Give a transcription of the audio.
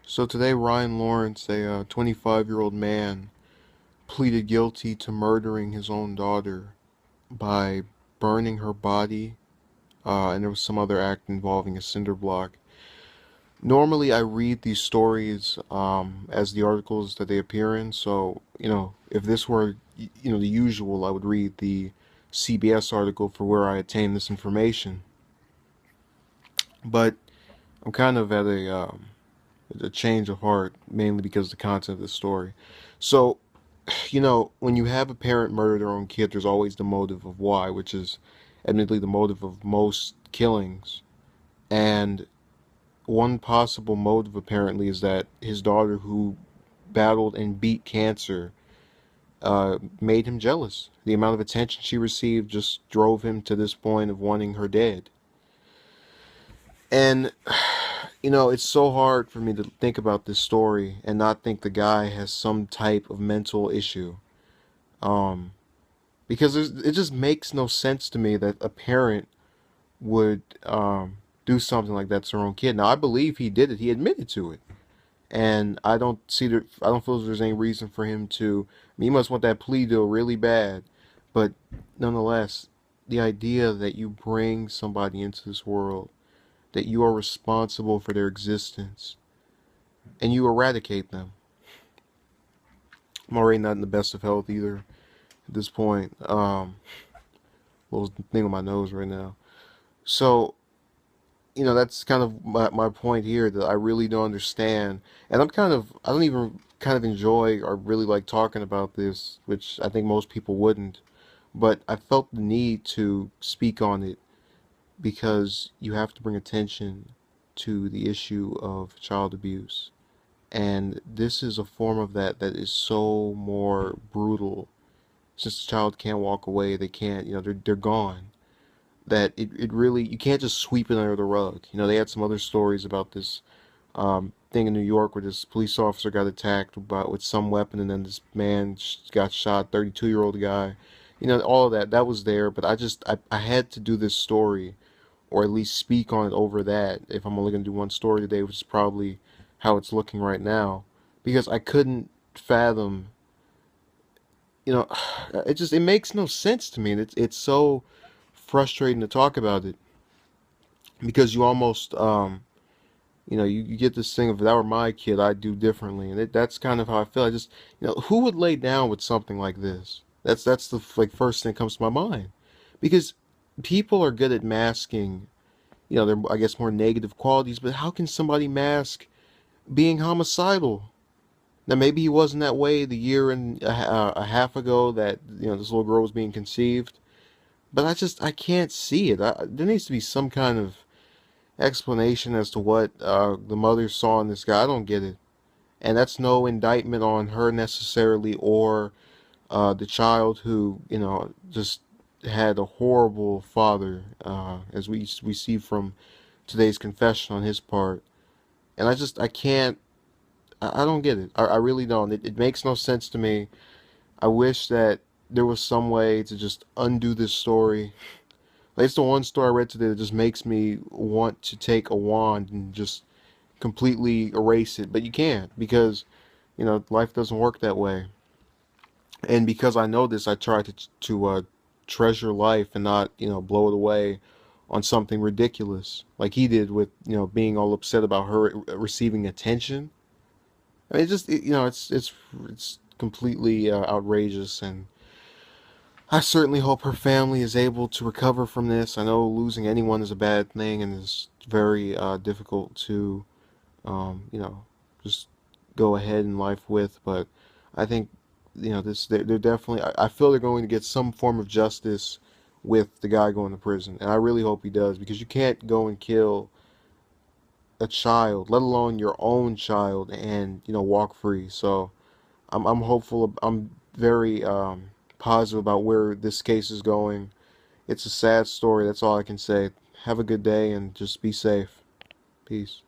So today, Ryan Lawrence, a 25-year-old man, pleaded guilty to murdering his own daughter by burning her body, and there was some other act involving a cinder block. Normally, I read these stories as the articles that they appear in. So, if this were, the usual, I would read the CBS article for where I obtained this information. But I'm kind of at a change of heart, mainly because of the content of the story. So, when you have a parent murder their own kid, there's always the motive of why, which is admittedly the motive of most killings. And one possible motive, apparently, is that his daughter, who battled and beat cancer, made him jealous. The amount of attention she received just drove him to this point of wanting her dead. And, it's so hard for me to think about this story and not think the guy has some type of mental issue. Um, because it just makes no sense to me that a parent would do something like that to their own kid. Now, I believe he did it. He admitted to it, and I don't feel there's any reason for him to. I mean, he must want that plea deal really bad, but nonetheless, the idea that you bring somebody into this world, that you are responsible for their existence, and you eradicate them. I'm already not in the best of health either at this point. Little thing on my nose right now. So, that's kind of my point here, that I really don't understand. And I don't even kind of enjoy or really like talking about this, which I think most people wouldn't. But I felt the need to speak on it because you have to bring attention to the issue of child abuse. And this is a form of that is so more brutal. Since the child can't walk away, they can't, they're gone. That it really, you can't just sweep it under the rug. They had some other stories about this thing in New York where this police officer got attacked with some weapon, and then this man got shot, 32-year-old guy. All of that was there, but I had to do this story, or at least speak on it over that, if I'm only going to do one story today, which is probably how it's looking right now, because I couldn't fathom, you know, it makes no sense to me. And it's so frustrating to talk about it because you almost, you get this thing of, if that were my kid, I'd do differently. And that's kind of how I feel. Who would lay down with something like this? That's the like first thing that comes to my mind, because people are good at masking, their, I guess, more negative qualities. But how can somebody mask being homicidal? Now, maybe he wasn't that way the year and a half ago that, this little girl was being conceived, but I can't see it. There needs to be some kind of explanation as to what the mother saw in this guy. I don't get it. And that's no indictment on her necessarily, or the child who, just had a horrible father, as we see from today's confession on his part. And I can't, I don't get it. I really don't. It makes no sense to me. I wish that there was some way to just undo this story. Like, it's the one story I read today that just makes me want to take a wand and just completely erase it. But you can't, because, life doesn't work that way. And because I know this, I try to treasure life and not, blow it away on something ridiculous like he did with, being all upset about her receiving attention. I mean, it's completely outrageous, and I certainly hope her family is able to recover from this. I know losing anyone is a bad thing, and it's very difficult to, just go ahead in life with. But I think, they're definitely. I feel they're going to get some form of justice with the guy going to prison, and I really hope he does, because you can't go and kill a child, let alone your own child, and walk free. So I'm hopeful. I'm very positive about where this case is going. It's a sad story. That's all I can say. Have a good day and just be safe. Peace.